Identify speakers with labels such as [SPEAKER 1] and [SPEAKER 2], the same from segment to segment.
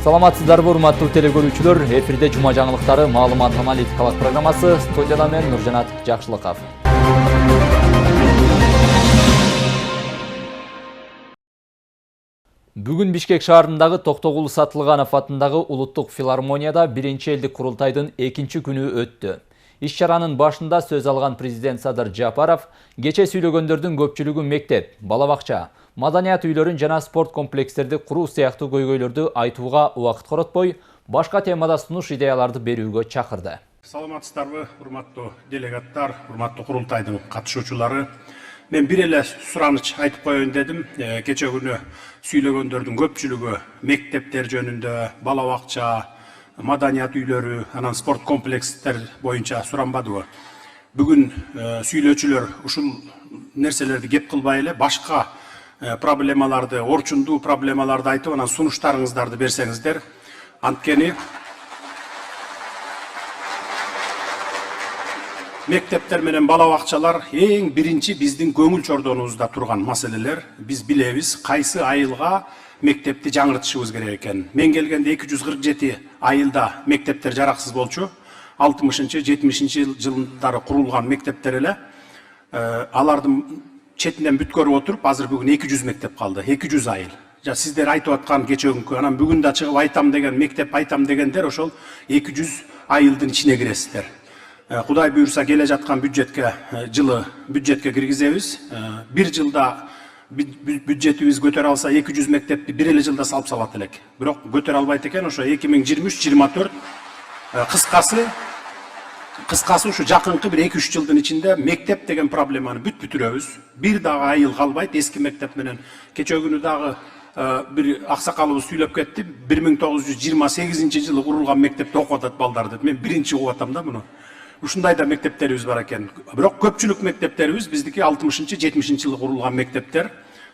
[SPEAKER 1] Саламатсыздарбы, урматтуу телекөрүүчүлөр. Эфирде жума жаңылыктары маалымат аналитикалык программасы. Студияда мен Нуржанат Жакшылыков. Бүгүн Бишкек шаарындагы Токтогул Сатылганов атындагы Улуттук филармонияда биринчи элдик курултайдын экинчи күнү өттү. Иш-чаранын башында сөз алган президент Садыр Жапаров кече сүйлөгөндөрдүн көпчүлүгү мектеп, бала-бакча, маданият үйлөрүн жана спорт комплекстерди куруу сыяктуу көйгөйлөрдү айтууга убакыт коротпой, башка темада сунуш идеяларды берүүгө чакырды.
[SPEAKER 2] Саламатсыздарбы, урматтуу делегаттар, урматтуу курултайдын катышуучулары. Мен бир эле сураныч айтып коеюн дедим. Кече күнү сүйлөгөндөрдүн көпчүлүгү мектептер жөнүндө, бала-бакча, маданият үйлөрү, анан спорт комплекстер боюнча суранбадыбы. Бүгүн сүйлөөчүлөр ушул нерселерди кеп кылбай эле башка проблемаларды, орчундуу проблемаларды айтып, анан сунуштарыңыздарды берсеңиздер. Анткени мектептер менен бала-бакчалар эң биринчи биздин көңүл чордонубузда турган маселелер. Биз билебиз кайсы айылга мектепти жаңыртышыбыз керек экен. Мен келгенде 247 айылда мектептер жараксыз болчу. 60-70 жылдары курулган мектептер эле. Алардын четинен бүткөрүп отуруп, азыр бүгүн 200 мектеп калды. 200 айыл. Сиздер айтып аткан кечеүнкү, анан бүгүн да чыгып айтам деген, мектеп айтам дегендер ошол 200 айылдын ичине киресиздер. Кудай буйрса келе жаткан жылы бюджетке киргизебиз. Бир жылда бюджетибиз көтөрө алса 200 мектепти бир эле жылда салып салат элек. Бирок көтөрө албайт экен. Ошо 2023-24 кыскасы ушу жакынкы бир 2-3 жылдын ичинде мектеп деген проблеманы бүтүрөбүз. Бир дагы айыл калбайт эски мектеп менен. Кече күнү дагы bir аксакалыбыз сүйлөп кетти. 1928 жылы курулган мектепте окуп атат балдар деп. Мен биринчи окуп атам да муну. Ушундай да мектептерибиз бар экен. Бирок көпчүлүк мектептерибиз биздики 60-70 жылы курулган мектептер.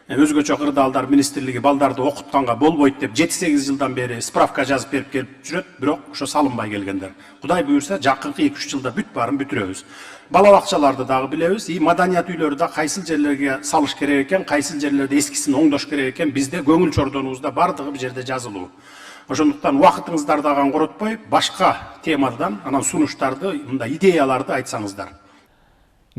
[SPEAKER 2] Өзгөчө кырдаалдар министрлиги балдарды окутканга болбойт деп 7-8 жылдан бери справка жазып берип келип жүрөт. Бирок ошо салынбай келгендер. Кудай буйрса жакынкы 2-3 жылда бүт баарын бүтүрөбүз. Бала-бакчаларды дагы билебиз. Маданият үйлөрү да кайсыл жерлерге салыш керек экен, кайсыл жерлерде эскисин оңдош керек экен. Бизде көңүл чордонубузда бардыгы бир жерде жазылуу. Ошондуктан убакытыңыздарды дагы коротпой, башка темадан, анан сунуштарды, мындай идеяларды айтсаңыздар.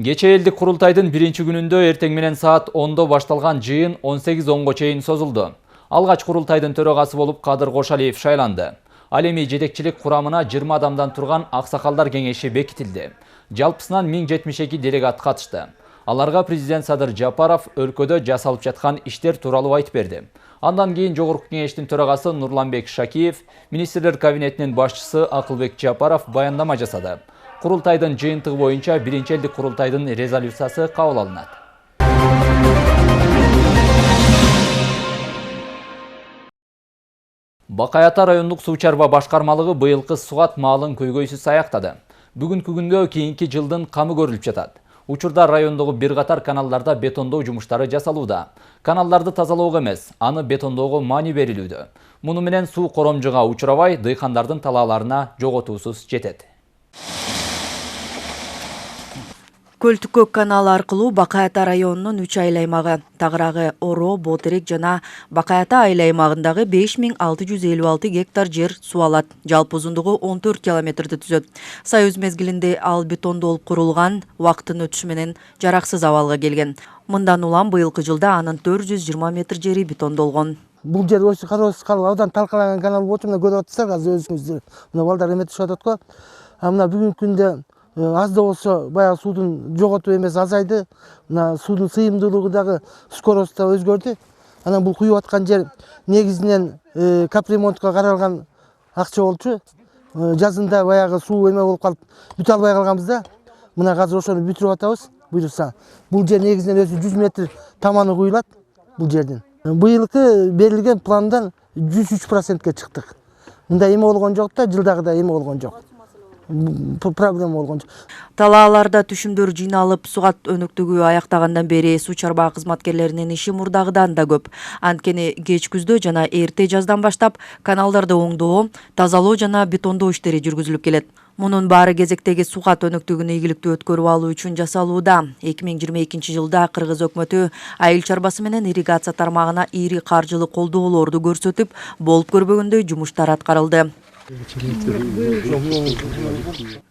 [SPEAKER 1] Кече элдик курултайдын биринчи күнүндө эртең менен саат 10-до башталган жыйын 18:10го чейин созулду. Алгач курултайдын төрагасы болуп Кадыр Кошалиев шайланды. Ал эми жетекчилик курамына 20 адамдан турган аксакалдар кеңеши бекитилди. Жалпысынан 1072 делегат катышты. Аларга президент Садыр Жапаров өлкөдө жасалып жаткан иштер тууралуу айтып берди. Андан кийин Жогорку кеңештин төрагасы Нурланбек Шакиев, министрлер кабинетинин башчысы Акылбек Жапаров баяндама жасады. Курултайдын жыйынтыгы боюнча биринчи элдик курултайдын резолюциясы кабыл алынат. Бакай Ата райондук суу чарба башкармалыгы быйылкы сугат маалын көйгөйсүз аяктады. Бүгүнкү күнгө кийинки жылдын камы көрүлүп жатат. Учурда райондогу бир катар каналдарда бетондоо жумуштары жасалууда. Каналдарды тазалоого эмес, аны бетондоого маани берилүүдө. Муну менен суу коромжуга учурабай, дыйкандардын талааларына жоготуусуз жетет.
[SPEAKER 3] Көлтүкөк каналы аркылуу Бакай Ата районунун 3 айыл аймагы, тагыраагы Оро, Ботерек жана Бакай Ата айыл аймагындагы 5656 гектар жер суу алат. Жалпы узундугу 14 километрди түзөт. Союз мезгилинде ал бетондолуп курулган, убакыттын өтүшү менен жараксыз абалга келген. Мындан улам быйылкы жылда анын 420 метр жери бетондолгон.
[SPEAKER 4] Бул жер ошо кароосуз калып абдан талкаланган канал болчу. Мына көрүп атсыздар азыр өзүңүздөр. Мына балдар эметишип атат го. Мына бүгүнкү күндө аз да болсо баягы суудун жоготуу эмес азайды. Мына суудун сыйымдуулугу дагы скоросу да өзгөрдү. Анан бул куюп аткан жер негизинен капремонтко каралган акча болчу. Жазында баягы суу эме болуп калып бүтө албай калганбыз да. Мына азыр ошону бүтүрүп атабыз. Буйрукса, бул жер негизинен өзү 100 метр таманы куюлат бул жердин. Быйылкы берилген пландан 103%ке чыктык. Мындай эме болгон жок да, жылдагыдай эме болгон жок. Проблема болгон жок.
[SPEAKER 3] Талааларда түшүмдөр жыйналып, сугат өнүктүгү аяктагандан бери суу чарба кызматкерлеринин иши мурдагыдан да көп. Анткени кеч күздө жана эрте жаздан баштап каналдарды оңдоо, тазалоо жана бетондоо иштери жүргүзүлүп келет. Мунун баары кезектеги сугат өнүктүгүн ийгиликтүү өткөрүп алуу үчүн жасалууда. 2022 жылда Кыргыз өкмөтү айыл чарбасы менен ирригация тармагына ири каржылык колдоолорду көрсөтүп, болуп көрбөгөндөй жумуштар аткарылды.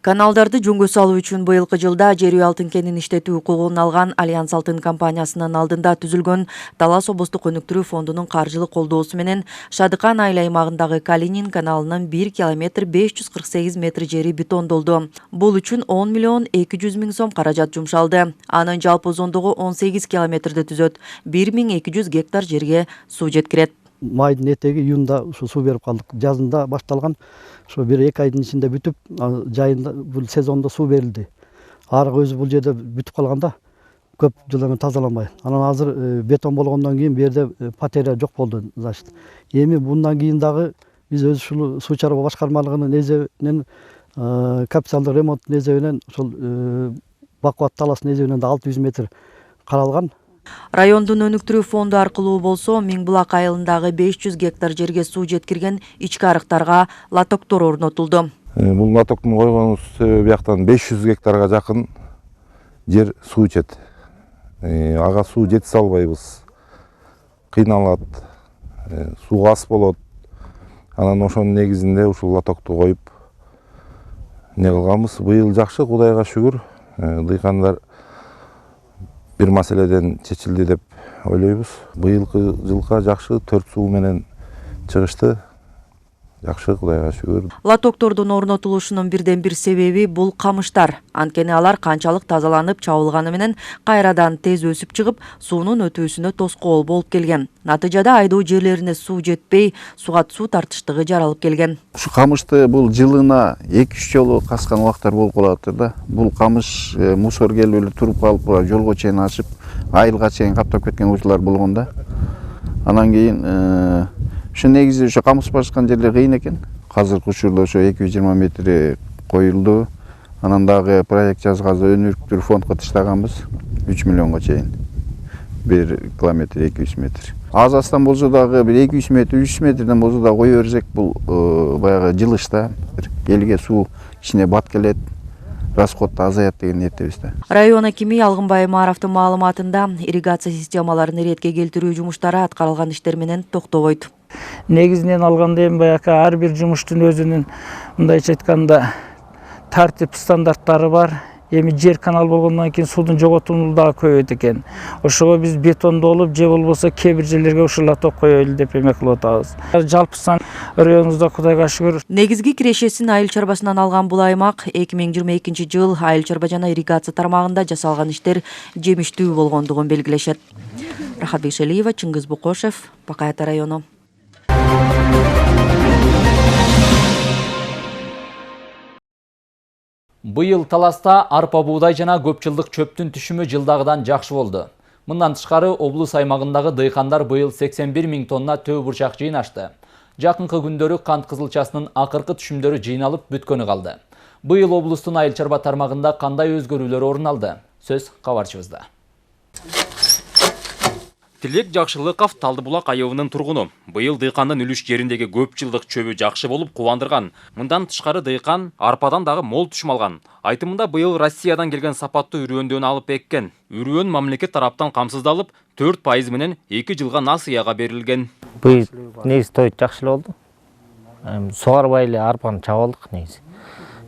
[SPEAKER 3] Каналдарды жөнгө салуу үчүн быйылкы жылда жер үй алтын кенин иштетүү укугун алган Альянс Алтын компаниясынын алдында түзүлгөн Талас облустук өнүктүрүү фондунун каржылык колдоосу менен Шадыкан айыл аймагындагы Калинин каналынын 1 километр 548 метр жери бетондолду. Бул үчүн 10 миллион 200 миң сом каражат жумшалды. Анын жалпы узундугу 18 километрди түзөт. 1200 гектар жерге суу жеткирет.
[SPEAKER 5] Майдын этеги июнда ушу суу берип калдык. Жазында башталган ушу 1-2 айдын ичинде бүтүп, жайында бул сезондо суу берилди. Арыгы өзү бул жерде бүтүп калганда көп жыл эми тазаланбай. Анан азыр бетон болгондон кийин бу жерде потеря жок болду, значит. Эми bundan кийин дагы биз өз ушул суу чарба башкармалыгынын эсебинен капиталдык ремонттун эсебинен ушул Бакубат талаастын эсебинен да 600 метр каралган.
[SPEAKER 3] Райондун өнүктүрүү фонду аркылуу болсо Миңбулак айылындагы 500 гектар жерге суу жеткирген ички арыктарга лотоктор орнотулду.
[SPEAKER 6] Бул лотоктун койгонубуз себеби бияктан 500 гектарга жакын жер суу ичет. Ага суу жетисе албайбыз. Кыйналат. Суу аз болот. Анан ошонун негизинде ушул лотокту коюп не кылганбыз. Быйыл жакшы, Кудайга шүгүр. Дыйкандар bir маселеден чечилди деп ойлойбуз. Быйылкы жылка жакшы 4 суу менен чыгышты. Жакшы, Кудайга шүгүр.
[SPEAKER 3] Лотоктордун орнотулушунун бирден бир себеби бул камыштар. Анткени алар канчалык тазаланып чабылганы менен кайрадан тез өсүп чыгып, суунун өтүүсүнө тоскоол болуп келген. Натыйжада айдоо жерлерине суу жетпей, суга суу тартыштыгы жаралып келген.
[SPEAKER 7] Ушу камышты бул жылына 2-3 жолу каскан убактар болуп калат да. Бул камыш мусор келип эле туруп калып, жолго чейин ашып, айылга чейин каптап кеткен учурлар болгон да. Анан кийин ушу негизи ушу камыш башкан жерлер кыйын экен. Азыркы учурда ошо 220 метр коюлду. Анан дагы проект жазгазы өнүктүрүү фондко таштаганбыз 3 миллионго чейин. 1 километр 200 метр. Азастан болсо дагы 200 метр, 300 метрден болсо да кое берсек, бул баягы жылышта элге суу ичине бат келет, расход да азаят деген ниеттебиз да.
[SPEAKER 3] Район акими Алгынбай Маровдун маалыматында ирригация системаларын иретке келтирүү жумуштары аткарылган иштер менен токтобойт.
[SPEAKER 8] Негизинен алганда эми баягы ар бир жумуштун өзүнүн мындайча айтканда тартип стандарттары бар. Эми жер канал болгондон кийин суудун жоготулуу дагы көбөйт экен. Ошого биз бетондолуп, же болбосо кээ бир жерлерге ушул лоток коелу деп эме кылып атабыз. Жалпы сан районубузда Кудайга шүгүр.
[SPEAKER 3] Негизги кирешесин айыл чарбасынан алган бул аймак 2022 жыл айыл чарба жана ирригация тармагында жасалган иштер жемиштүү болгондугун белгилешет. Рахат Бейшелиева, Чыңгыз Букошев, Бакай Ата району.
[SPEAKER 1] Быйыл Таласта арпа буудай жана көп жылдык чөптүн түшүмү жылдагыдан жакшы болду. Мындан тышкары облус аймагындагы дыйкандар быйыл 81 миң тонна төө бурчак жыйнашты. Жакынкы күндөрү кант кызылчасынын акыркы түшүмдөрү жыйналып бүткөнү калды. Быйыл облустун айыл чарба тармагында кандай өзгөрүүлөр орун алды? Сөз кабарчыбызда.
[SPEAKER 9] Тилек Жакшылыков Талдыбулак айылынын тургуну. Быйыл дыйкандын үлүш жериндеги көп жылдык чөбү жакшы болуп кубандырган. Мындан тышкары дыйкан арпадан дагы мол түшүм алган. Айтымында быйыл Россиядан келген сапаттуу үрөндөн алып эккен. Үрөн мамлекет тараптан камсыздалып, 4% менен 2 жылга насыяга берилген.
[SPEAKER 10] Быйыл негизи той жакшы болду. Сугарбай эле арпаны чабып алдык негизи.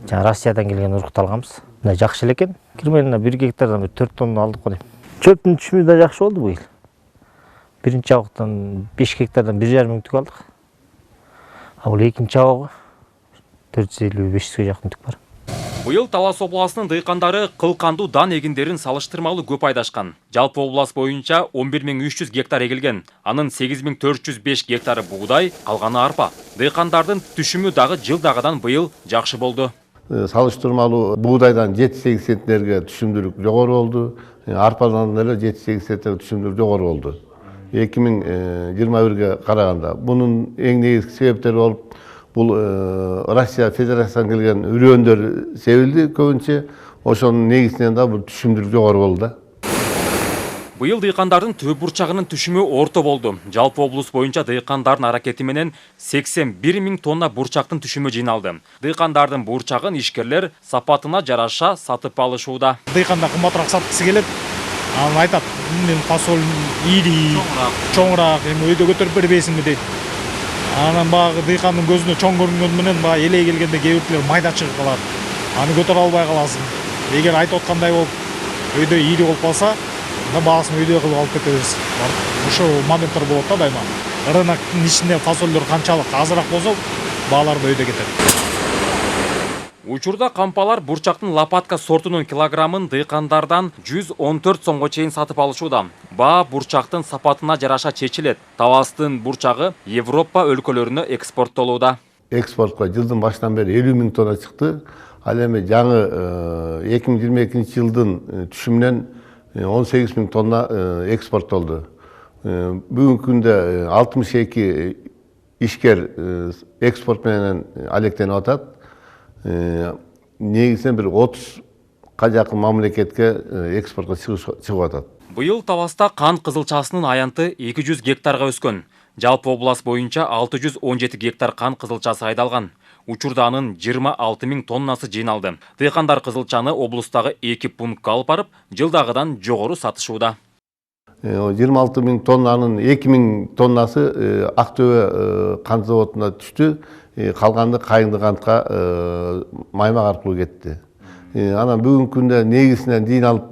[SPEAKER 10] Жана Россиядан келген урукту алганбыз. Мына жакшы экен. Кирменина 1 гектардан 4 тонна алдык го дейм. Чөптүн түшүмү да жакшы болду быйыл. Биринчи абыктан 5 гектардан 1,5 миң түк алдык. Ал экинчи абыгы 450-500 жакын түк бар.
[SPEAKER 9] Быйыл Талас областынын дыйкандары кылкандуу дан эгиндерин салыштырмалуу көп айдашкан. Жалпы област боюнча 11.300 гектар эгилген. Анын 8.405 гектары буудай, калганы арпа. Дыйкандардын түшүмү дагы жылдагыдан быйыл жакшы болду.
[SPEAKER 11] Салыштырмалуу буудайдан 7-8 центнерге түшүмдүүлүк жогору болду. Арпадан эле 7-8 центнерге түшүмдүүлүк жогору болду. 2021-ге караганда. Bunun en негизги себептери болуп, бул Россия Федерациясынан келген үрөндөр себилди көбүнчө. Ошонун негизинен да бул түшүмдүүлүк жогору болду да.
[SPEAKER 9] Быйыл дыйкандардын төп бурчагынын түшүмү орто болду. Жалпы облус боюнча дыйкандардын аракети менен 81 000 тонна бурчактын түшүмү жыйналды. Дыйкандардын бурчагын ишкерлер сапатына жараша сатып алышууда.
[SPEAKER 12] Дыйканда кымбатыраак саткысы келет. Анан айтат, мен фасоль ири, чоңураак, эми өйдө көтөрүп бербейсиңби дейт. Анан багы дыйкандын көзүнө чоң көрүнгөнү менен багы элей келгенде кээ бирлер майда чыгып калат. Аны көтөрө албай каласың. Эгер айтып аткандай болуп өйдө ири болуп калса, баасын өйдө кылып алып кетебиз. Ошол моменттер болот да дайыма. Рыноктун ичинде фасолдор канчалык азыраак болсо, баалар да өйдө кетет.
[SPEAKER 9] Учурда кампалар бурчактын лопатка сортунун килограммын дыйкандардан 114 сомго чейин сатып алышууда. Баа бурчактын сапатына жараша чечилет. Табастын бурчагы Европа өлкөлөрүнө экспорттолууда.
[SPEAKER 11] Экспортко жылдын башынан бери 50 000 тонна чыкты. Ал эми жаңы 2022 жылдын түшүмүнөн 18 000 тонна экспорттолду. Бүгүнкү күндө 62 ишкер экспорт менен алектенип атат. Негизинен бир 30 жакын мамлекетке экспортко чыгып атат.
[SPEAKER 9] Быйыл Табаста кант кызылчасынын аянты 200 гектарга өскөн. Жалпы облас боюнча 617 гектар кант кызылчасы айдалган. Учурда анын 26 000 тоннасы жыйналды. Дыйкандар кызылчаны облустагы 2 пунктка алып барып, жылдагыдан жогору сатышууда.
[SPEAKER 11] 26 000 тоннанын 2 000 тоннасы Актөбө кант заводуна түштү. Калганды Кайыңды кантка Маймак аркылуу кетти. Анан бүгүнкү күндө негизинен жыйналып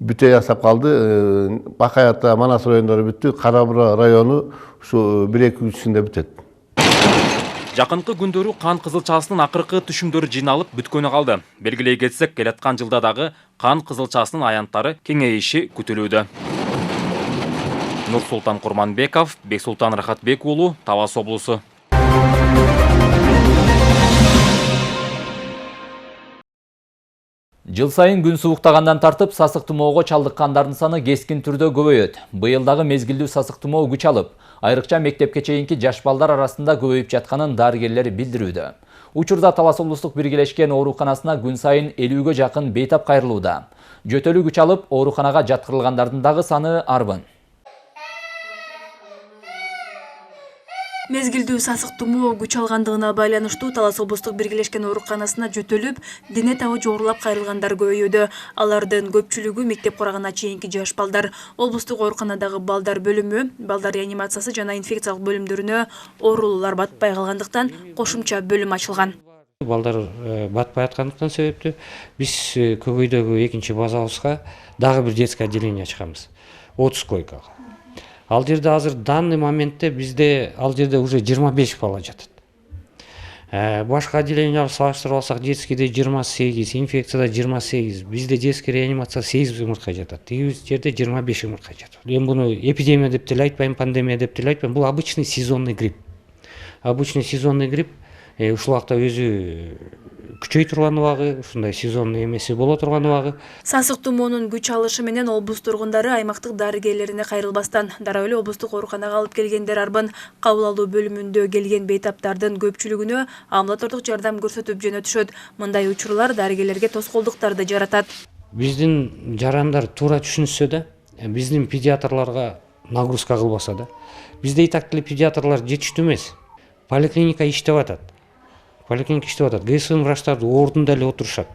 [SPEAKER 11] бүтө жасап калды. Бакаята, Манас райондору бүттү, Кара Бура району ушу 1-2 күн ичинде бүтөт.
[SPEAKER 9] Жакынкы күндөрү кант кызылчасынын акыркы түшүмдөрү жыйналып бүткөнү калды. Белгилей кетсек, келаткан жылда дагы кант кызылчасынын аянттары кеңейиши күтүлүүдө. Нурсултан Курманбеков, Бексултан Рахатбек уулу, Табас облусу.
[SPEAKER 1] Жыл сайын күн сууктагандан тартып сасык тумоого чалдыккандардын саны кескин түрдө көбөйөт. Быйыл дагы мезгилдүү сасык тумоо күч алып, айрыкча мектепке чейинки жаш балдар арасында көбөйүп жатканын дарыгерлер билдирүүдө. Учурда Талас облустук биргелешкен ооруканасына күн сайын 50-гө жакын бейтап кайрылууда. Жөтөлү күч алып, ооруканага жаткырылгандардын дагы саны арбын.
[SPEAKER 13] Мезгилдүү сасык тумоо күч алгандыгына байланыштуу Талас облустук биргелешкен ооруканасына жөтөлүп, дене табы жоорулап кайрылгандар көбөйүүдө. Алардын көпчүлүгү мектеп курагына чейинки жаш балдар. Облустук ооруканадагы балдар бөлүмү, балдар реанимациясы жана инфекциялык бөлүмдөрүнө оорулуулар батпай калгандыктан кошумча бөлүм ачылган.
[SPEAKER 14] Балдар батпай аткандыктан себептүү биз Көбөйдөгү экинчи базабызга дагы бир детский отделение ачканбыз. 30 койкага. Ал жерде азыр данный моментте бизде ал жерде уже 25 бала жатат. Башка отделениялар салыштырып алсак, детскийде 28, инфекцияда 28, бизде детский реанимация 8 ымыртка жатат. Тиги жерде 25 ымыртка жатат. Эми буну эпидемия деп деле айтпайм, пандемия деп деле айтпайм. Бул обычный сезонный грипп. Обычный сезонный грипп ушул убакта өзү күчөй турган убагы, ушундай сезонный эмеси боло турган убагы.
[SPEAKER 13] Сасык тумоонун күч алышы менен облус тургундары аймактык дарыгерлерине кайрылбастан дароо эле облустук ооруканага алып келгендер арбын. Кабыл алуу бөлүмүндө келген бейтаптардын көпчүлүгүнө амбулатордук жардам көрсөтүп жөнөтүшөт. Мындай учурлар дарыгерлерге тоскоолдуктарды жаратат.
[SPEAKER 14] Биздин жарандар туура түшүнүшсө да, биздин педиатрларга нагрузка кылбаса да, бизде и так деле педиатрлар жетиштүү эмес. Поликлиника иштеп атат. ГСМ врачтарды ордунда эле отурушат.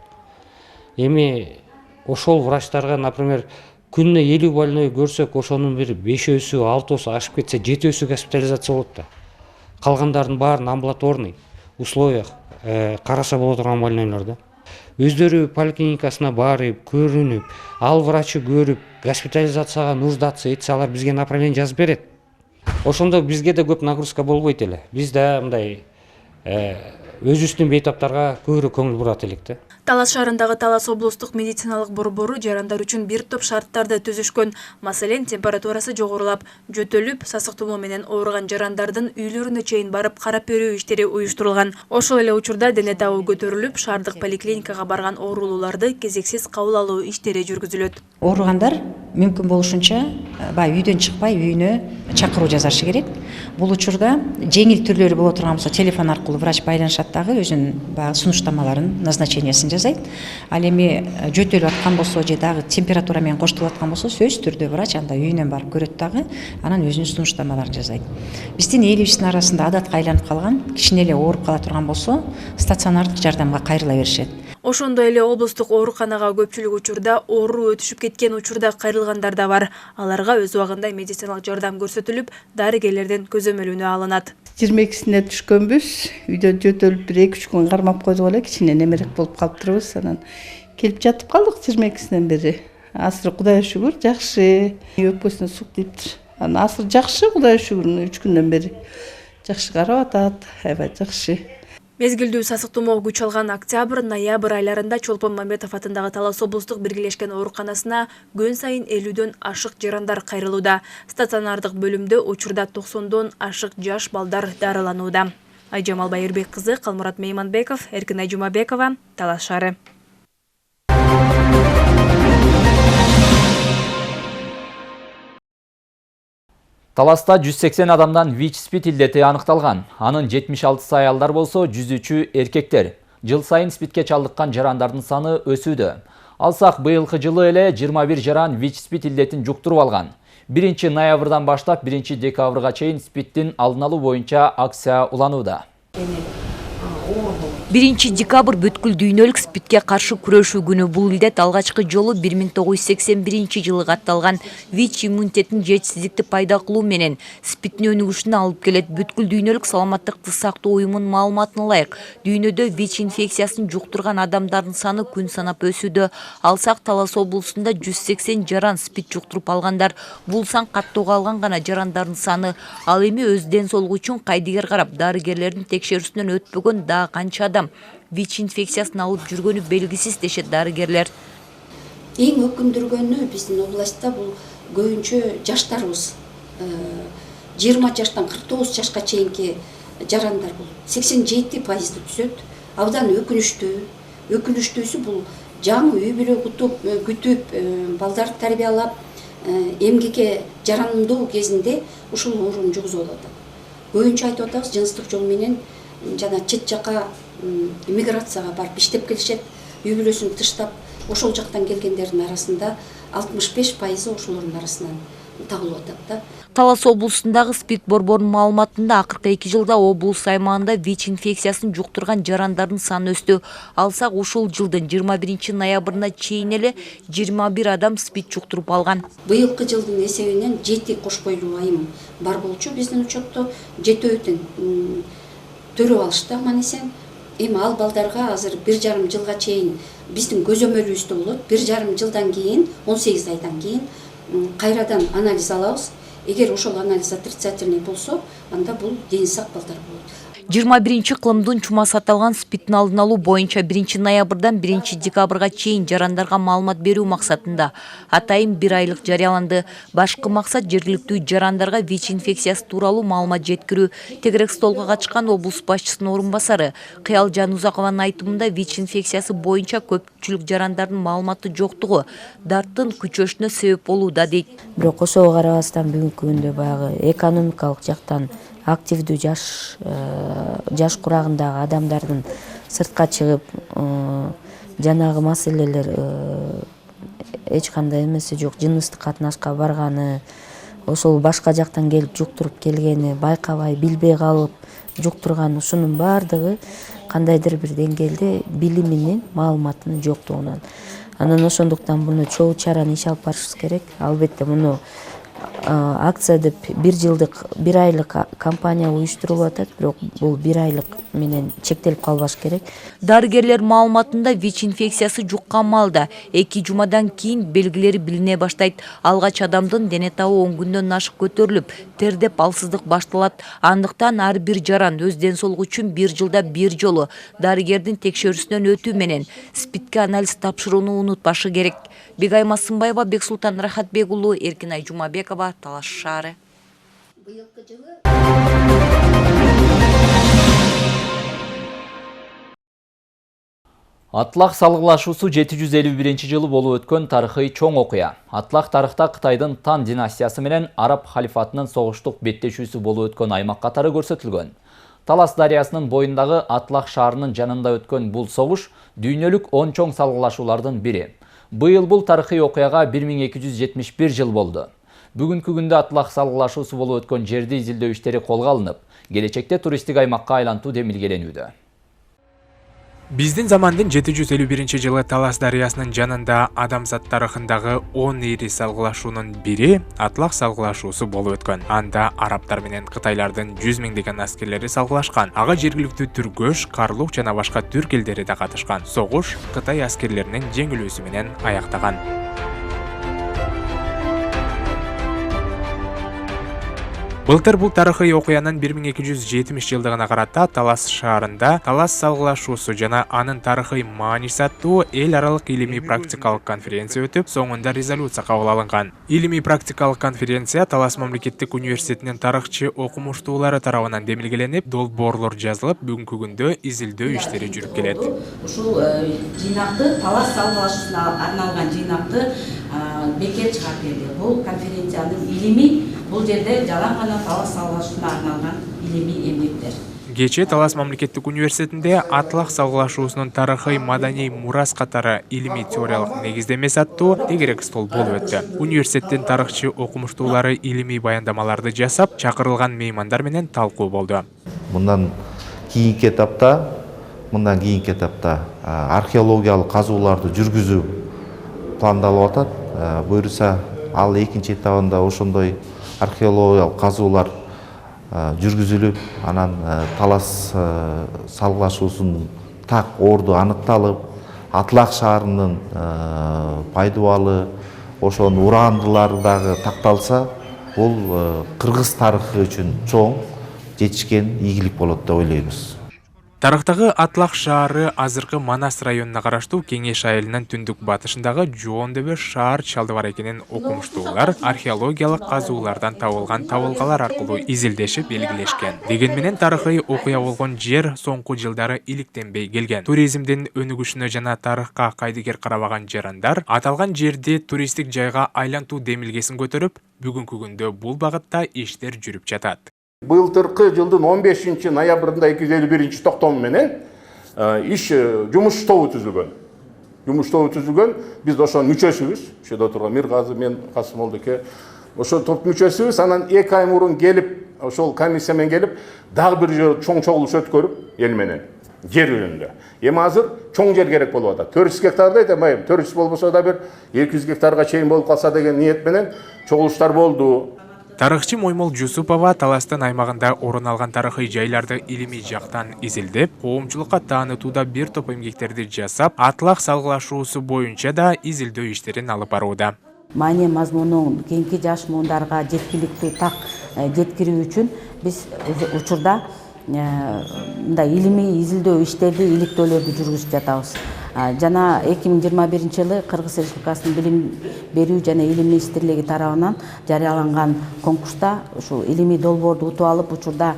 [SPEAKER 14] Эми ошол врачтарга, например, күнүнө 50 больной көрсөк, ошонун бир 5-өсү, 6-өсү ашып кетсе, 7-өсү госпитализация болот да. Калгандардын баарын амбулаторный условиях караса боло турган больнойлор да. Өздөрү поликлиникасына барып, көрүнүп, ал врачы көрүп, госпитализацияга нуждаться этсе, алар бизге направление жазып берет. Ошондо бизге да көп нагрузка болбойт эле. Биз да мындай өзүбүздүн бейтаптарга көбүрөөк көңүл бурат элек да.
[SPEAKER 13] Талас шаарындагы Талас облустук медициналык борбору жарандар үчүн бир топ шарттарды түзүшкөн. Маселен, температурасы жогорулап, жөтөлүп, сасык тумоо менен ооруган жарандардын үйлөрүнө чейин барып карап берүү иштери уюштурулган. Ошол эле учурда дене табы көтөрүлүп, шаардык поликлиникага барган оорулууларды кезексиз кабыл алуу иштери жүргүзүлөт.
[SPEAKER 15] Ооругандар мүмкүн болушунча үйдөн чыкпай үйүнө чакыруу жасашы керек. Бул учурда жеңил түрлөрү боло турган болсо телефон аркылуу врач байланышат дагы өзүнүн баягы сунуштамаларын, назначениясын жасайт. Ал эми жөтөлүп аткан болсо же дагы температура менен коштолуп аткан болсо сөзсүз түрдө врач анда үйүнөн барып көрөт дагы, анан өзүнүн сунуштамаларын жасайт. Биздин элибиздин арасында адатка айланып калган, кичине эле ооруп кала турган болсо стационардык жардамга кайрыла беришет.
[SPEAKER 13] Ошондой эле облустук ооруканага көпчүлүк учурда оору өтүшүп кеткен учурда кайрылгандар да бар. Аларга өз убагында медициналык жардам көрсөтүлүп, дарыгерлердин көзөмөлүнө алынат.
[SPEAKER 16] 22-сине түшкөнбүз. Үйдө жөтөлүп 1-2 күн кармап койдук эле, кичине немерек болуп калыптырбыз. Анан келип жатып калдык 22-синен бери. Азыр Кудайга шүгүр жакшы. Өпкөсүнө сук тийиптир. Анан азыр жакшы, Кудайга шүгүр 3 күндөн бери. Жакшы карап атат, аябай жакшы.
[SPEAKER 13] Мезгилдүү сасык тумоо күч алган октябрь-ноябрь айларында Чолпон Мамбетов атындагы Талас облустук биргелешкен ооруканасына күн сайын 50дөн ашык жарандар кайрылууда. Стационардык бөлүмдө учурда 90дон ашык жаш балдар дарыланууда. Айжамал Байырбек кызы, Калмурат Мейманбеков, Эркинай Жумабекова, Талас шаары.
[SPEAKER 1] Таласта 180 адамдан ВИЧ-СПИД илдети аныкталган. Анын 76 аялдар болсо, 103 эркектер. Жыл сайын СПИДке чалдыккан жарандардын саны өсүүдө. Алсак, быйылкы жылы эле 21 жаран ВИЧ-СПИД илдетин жуктуруп алган. 1-ноябрдан баштап 1-декабрга чейин СПИДтин алдын алуу боюнча акция уланууда.
[SPEAKER 3] 1-декабрь бүткүл дүйнөлүк СПИДке каршы күрөшүү күнү. Бул илдет алгачкы жолу 1981 катталган. ВИЧ иммунитеттин жетишсиздикти пайда кылуу менен СПИДтин өнүгүшүнө алып келет. Бүткүл дүйнөлүк саламаттыкты сактоо уюмунун маалыматына ылайык, дүйнөдө ВИЧ инфекциясын жуктурган адамдардын саны күн санап өсүүдө. Алсак, Талас облусунда 180 жаран СПИД жуктуруп алгандар. Бул сан каттоого алган гана жарандардын саны. Ал эми өз ден соолугу үчүн кайдыгер карап, дарыгерлердин текшерүүсүнөн өтпөгөн дагы канча адам ВИЧ инфекциясын алып жүргөнү белгисиз дешет дарыгерлер.
[SPEAKER 17] Эң өкүндүргөнү биздин областта бул көбүнчө жаштарыбыз. 20 жаштан 49 жашка чейинки жарандар бул 87% түзөт. Абдан өкүнүштүүсү бул жаңы үй бүлө күтүп, балдарды тарбиялап, эмгекке жарандуу кезинде ушул оорууну жугузуп алат. Көбүнчө айтып атабыз, жыныстык жол менен жана чет жака иммиграцияга барып иштеп келишет, үй бүлөсүн тыштап, ошол жактан келгендердин арасында 65% ошолордун арасынан табылып атат да.
[SPEAKER 3] Талас облусундагы СПИД борборунун маалыматында акыркы 2 жылда облус аймагында ВИЧ инфекциясын жуктурган жарандардын саны өстү. Алсак, ушул жылдын 21-ноябрына чейин эле 21 адам СПИД жуктуруп алган.
[SPEAKER 17] Быйылкы жылдын эсебинен 7 кош бойлуу айым бар болчу биздин учетто, 7-өөтөн төрөп алышты аман эсен. Эми ал балдарга азыр 1,5 жылга чейин биздин көзөмөлүбүздө болот. 1,5 жылдан кийин, 18 айдан кийин кайрадан анализ алабыз. Эгер ошол анализ отрицательный болсо, анда бул дени сак балдар болот.
[SPEAKER 3] 21 кылымдын чумасы аталган СПИДтин алдын алуу боюнча 1-ноябрдан 1-декабрга чейин жарандарга маалымат берүү максатында атайын 1 айлык жарыяланды. Башкы максат жергиликтүү жарандарга ВИЧ инфекциясы тууралуу маалымат жеткирүү. Тегерек столго катышкан облус башчысынын орун басары Кыял Жанузакованын айтымында ВИЧ инфекциясы боюнча көпчүлүк жарандардын маалыматы жоктугу дарттын күчөшүнө себеп болууда дейт.
[SPEAKER 18] Бирок ошого карабастан бүгүнкү күндө баягы экономикалык жактан активдүү жаш курагындагы адамдардын сыртка чыгып жанагы маселелер эч кандай эмеси жок, жыныстык катнашка барганы, ошол башка жактан келип жуктуруп келгени, байкабай, билбей калып жуктурган, ушунун баардыгы кандайдыр бир деңгээлде билиминин, маалыматынын жоктугунан. Анан ошондуктан муну чогуу чараны иш алып барышыбыз керек. Албетте муну акция деп 1 айлык кампания уюштурулуп атат, бирок бул 1 айлык менен чектелип калбаш керек.
[SPEAKER 3] Дарыгерлер маалыматында ВИЧ инфекциясы жуккан малда 2 жумадан кийин белгилери билине баштайт. Алгач адамдын дене табы 10 күндөн ашык көтөрүлүп, тердеп алсыздык башталат. Андыктан ар бир жаран өз ден соолугу үчүн 1 жылда 1 жолу дарыгердин текшерүүсүнөн өтүү менен СПИДке анализ тапшырууну унутпашы керек. Бегай Масымбаева, Бексултан Рахатбек уулу, Эркинай Жумабекова, Талас шаары.
[SPEAKER 1] Атлах салгылашуусу 751-жылы болуп өткөн тарыхый чоң окуя. Атлах тарыхта Кытайдын Тан династиясы менен Араб халифатынын согуштук беттешүүсү болуп өткөн аймак катары көрсөтүлгөн. Талас дарыясынын боюндагы Атлах шаарынын жанында өткөн бул согуш дүйнөлүк 10 чоң салгылашуулардын бири. Быйыл бул тарыхый окуяга 1271 жыл болду. Бүгүнкү күндө Атлах салгылашуусу болуп өткөн жерди изилдөө иштери колго алынып, келечекте туристтик аймакка айлантуу демилгеленүүдө.
[SPEAKER 19] Биздин замандын 751-жылы Талас дарыясынын жанында адамзат тарыхындагы 10 ири салгылашуунун бири Атлах салгылашуусу болуп өткөн. Анда арабтар менен кытайлардын 100 миңдеген аскерлери салгылашкан. Ага жергиликтүү түргөш, карлук жана башка түрк элдери да катышкан. Согуш Кытай аскерлеринин жеңилүүсү менен аяктаган. Былтыр бул тарыхый окуянын 1270 жылдыгына карата Талас шаарында Талас салгылашуусу жана анын тарыхый мааниси аттуу эл аралык илимий практикалык конференция өтүп, соңунда резолюция кабыл алынган. Илимий практикалык конференция Талас мамлекеттик университетинин тарыхчы окумуштуулары тарабынан демилгеленип, долбоорлор жазылып, бүгүнкү күндө изилдөө иштери жүрүп келет.
[SPEAKER 20] Ушул жыйнакты Талас салгылашуусуна арналган жыйнакты бекер чыгарып берди. Бул конференциянын илимий, бул жерде жалаң гана Талас салгылашуусуна арналган илимий эмгектер.
[SPEAKER 19] Кечээ Талас мамлекеттик университетинде Атлах салгылашуусунун тарыхый маданий мурас катары илимий теориялык негиздемеси аттуу тегерек стол болуп өттү. Университеттин тарыхчы окумуштуулары илимий баяндамаларды жасап, чакырылган меймандар менен талкуу болду.
[SPEAKER 6] Мындан кийинки этапта археологиялык казууларды жүргүзүү пландалып атат. Буюрса ал экинчи этабында ошондой археологиялык казуулар жүргүзүлүп, анан Талас салгылашуусунун так орду аныкталып, Атлах шаарынын пайдубалы, ошонун урандылары дагы такталса, бул кыргыз тарыхы үчүн чоң, жетишкен ийгилик болот деп ойлойбуз.
[SPEAKER 19] Тарыхтагы Атлах шаары азыркы Манас районуна караштуу Кеңеш айылынын түндүк батышындагы Жоондебе шаар чалды бар экенин окумуштуулар археологиялык казуулардан табылган табылгалар аркылуу изилдешип белгилешкен. Деген менен тарыхый окуя болгон жер соңку жылдары иликтенбей келген. Туризмдин өнүгүшүнө жана тарыхка кайдыгер карабаган жарандар аталган жерди туристтик жайга айлантуу демилгесин көтөрүп, бүгүнкү күндө бул багытта иштер жүрүп жатат.
[SPEAKER 21] Былтыркы жылдын 15 ноябрында 251 токтом менен жумуш тобу түзүлгөн. Биз ошонун мүчөсүбүз, ошодо турган Миргазы, мен Касымолдуке, ошол топ мүчөсүбүз. Анан 2 ай мурун келип, ошол комиссия менен келип, дагы бир чоң чогулуш өткөрүп, эл менен жер жөнүндө. Эми азыр чоң жер керек болуп атат. 400 гектарда айтам, 400 болбосо да бир 200 гектарга чейин болуп калса деген ниет менен чогулуштар болду.
[SPEAKER 19] Тарыхчы Моймол Жусупова Таластын аймагында орун алган тарыхый жайларды илимий жактан изилдеп, коомчулукка таанытууда бир топ эмгектерди жасап, Атлах салгылашуусу боюнча да изилдөө иштерин алып барууда.
[SPEAKER 20] Маани мазмунун кийинки жаш муундарга жеткиликтүү так жеткирүү үчүн биз учурда мындай илимий изилдөө иштерди, иликтөөлөрдү жүргүзүп жатабыз. Жана 2021 жылы Кыргыз Республикасынын билим берүү жана илим министрлиги тарабынан жарыяланган конкурста ушу илимий долбоорду утуп алып, учурда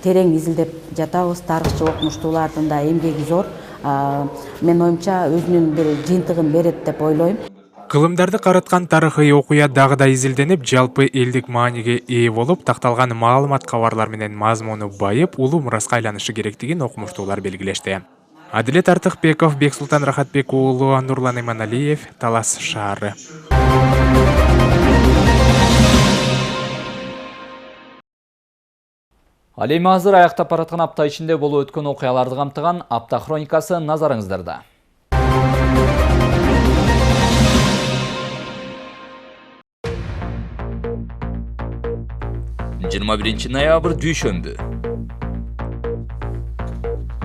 [SPEAKER 20] терең изилдеп жатабыз. Тарыхчы окумуштуулардын да эмгеги зор. Мен оюмча өзүнүн бир жыйынтыгын берет деп ойлойм.
[SPEAKER 19] Кылымдарды караткан тарыхый окуя дагы да изилденип, жалпы элдик мааниге ээ болуп, такталган маалымат кабарлар менен мазмуну байып, улуу мураска айланышы керектигин окумуштуулар белгилешти. Адилет Артыкбеков, Бексултан Рахатбек уулу, Нурлан Иманалиев, Талас шаары.
[SPEAKER 1] Ал эми азыр аяктап бараткан апта ичинде болуп өткөн окуяларды камтыган апта хроникасы назарыңыздарда. 21 ноябрь дүйшөмбү.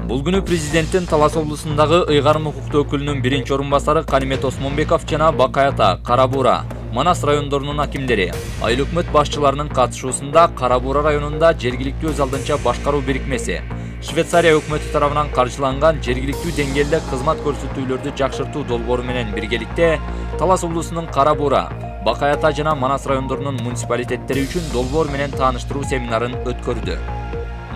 [SPEAKER 1] Бул күнү президенттин Талас облусундагы ыйгарым укуктуу өкүлүнүн биринчи орун басары Канимет Осмонбеков жана Бакаята, Карабура, Манас райондорунун акимдери, айыл өкмөт башчыларынын катышуусунда Карабура районунда жергиликтүү өз алдынча башкаруу бирикмеси, Швейцария өкмөтү тарабынан каржыланган жергиликтүү деңгээлде кызмат көрсөтүүлөрдү жакшыртуу долбоору менен биргеликте Талас облусунун Карабура, Бакаята жана Манас райондорунун муниципалитеттери үчүн долбоор менен тааныштыруу семинарын өткөрдү.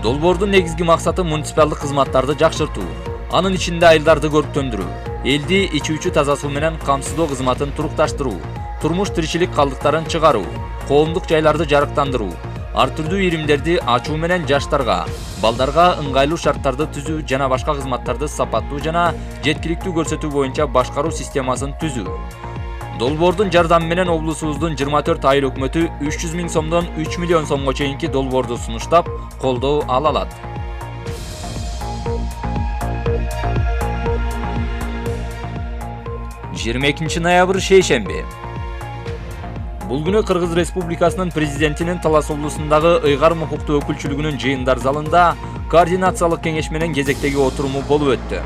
[SPEAKER 1] Долбоордун негизги максаты муниципалдык кызматтарды жакшыртуу, Анын ичинде айылдарды көрктөндүрүү, элди ичүүчү таза суу менен камсыздоо кызматын турукташтыруу, турмуш тиричилик калдыктарын чыгаруу, коомдук жайларды жарыктандыруу, ар түрдүү иримдерди ачуу менен жаштарга, балдарга ыңгайлуу шарттарды түзүү жана башка кызматтарды сапаттуу жана жеткиликтүү көрсөтүү боюнча башкаруу системасын түзүү. Долбоордун жардамы менен облусубуздун 24 айыл өкмөтү 300 000 сомдон 3 миллион сомго чейинки долбоорду сунуштап, колдоо ала алат. ноябрь шейшемби. Бул күнү Кыргыз Республикасынын президентинин Талас облусундагы ыйгарым укуктуу өкүлчүлүгүнүн жыйындар залында координациялык кеңеш менен кезектеги отуруму болуп өттү.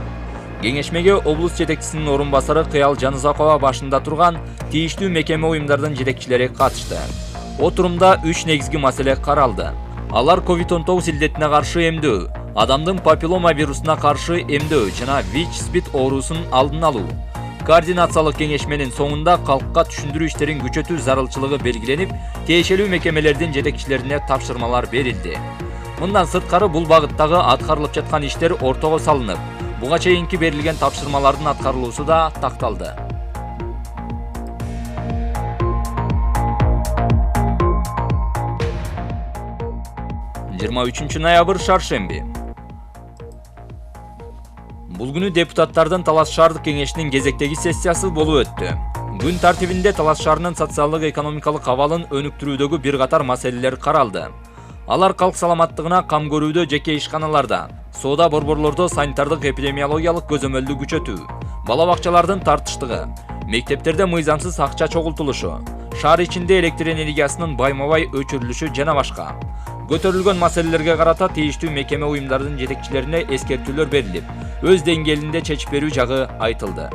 [SPEAKER 1] Кеңешмеге облус жетекчисинин орун басары Кыял Жанызакова башында турган тийиштүү мекеме уюмдардын жетекчилери катышты. Отурумда 3 негизги маселе каралды. Алар COVID-19 илдетине каршы эмдөө, адамдын папиллома вирусуна каршы эмдөө жана ВИЧ-СПИД оорусун алдын алуу. Координациялык кеңешменин соңунда калкка түшүндүрүү иштерин күчөтүү зарылчылыгы белгиленип, тиешелүү мекемелердин жетекчилерине тапшырмалар берилди. Мындан сырткары бул багыттагы аткарылып жаткан иштер ортого салынып, буга чейинки берилген тапшырмалардын аткарылуусу да такталды. 23 ноябрь шаршемби. Бул күнү депутаттардын Талас шаардык кеңешинин кезектеги сессиясы болуп өттү. Күн тартибинде Талас шаарынын социалдык экономикалык абалын өнүктүрүүдөгү бир катар маселелер каралды. Алар калк саламаттыгына кам көрүүдө жеке ишканаларда, соода борборлордо санитардык эпидемиологиялык көзөмөлдү күчөтүү, бала бакчалардын тартыштыгы, мектептерде мыйзамсыз акча чогултулушу, шаар ичинде электр энергиясынын байма-бай өчүрүлүшү жана башка. Көтөрүлгөн маселелерге карата тийиштүү мекеме уюмдардын жетекчилерине эскертүүлөр берилип, өз деңгээлинде чечип берүү жагы айтылды.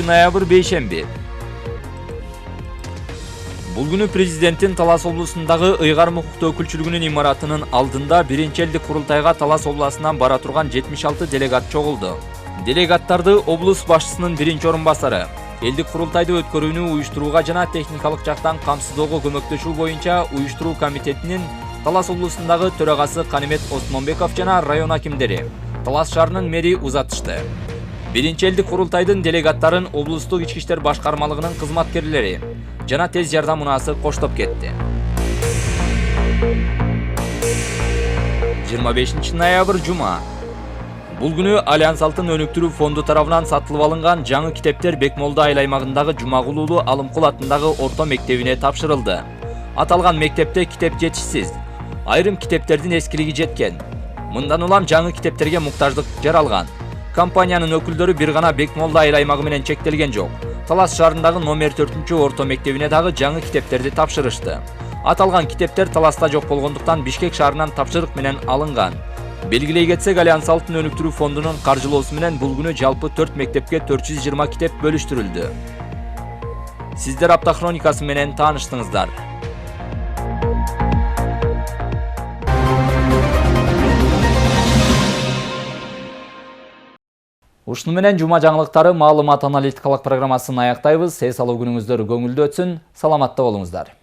[SPEAKER 1] ноябрь бейшемби. Бул күнү президенттин Талас облусундагы ыйгарым укуктуу өкүлчүлүгүнүн имаратынын алдында биринчи элдик курултайга Талас областынан бара турган 76 делегат чогулду. Делегаттарды облус башчысынын биринчи орун басары, элдик курултайды өткөрүүнү уюштурууга жана техникалык жактан камсыздоого көмөктөшүү боюнча уюштуруу комитетинин Талас облусундагы төрагасы Канимет Осмонбеков жана район акимдери, Талас шаарынын мэри узатышты. Биринчи элдик курултайдын делегаттарын облустук ички иштер башкармалыгынын кызматкерлери жана тез жардам унаасы коштоп кетти. 25 ноябрь жума. Бул күнү Альянс Алтын өнүктүрүү фонду тарабынан сатылып алынган жаңы китептер Бекмолда айыл аймагындагы Жумагулуулу Алымкул атындагы орто мектебине тапшырылды. Аталган мектепте китеп жетишсиз. Айрым китептердин эскилиги жеткен. Мындан улам жаңы китептерге муктаждык жаралган. Компаниянын өкүлдөрү бир гана Бекмолда айыл аймагы менен чектелген жок. Талас шаарындагы номер 4 орто мектебине дагы жаңы китептерди тапшырышты. Аталган китептер Таласта жок болгондуктан Бишкек шаарынан тапшырык менен алынган. Белгилей кетсек, Альянс Алтын өнүктүрүү фондунун каржылоосу менен бул күнү жалпы 4 мектепке 420 китеп бөлүштүрүлдү. Сиздер апта хроникасы менен тааныштыңыздар. Ушуну менен жума жаңылыктары маалымат аналитикалык программасын аяктайбыз. Эс алуу күнүңүздөр көңүлдүү өтсүн. Саламатта болуңуздар.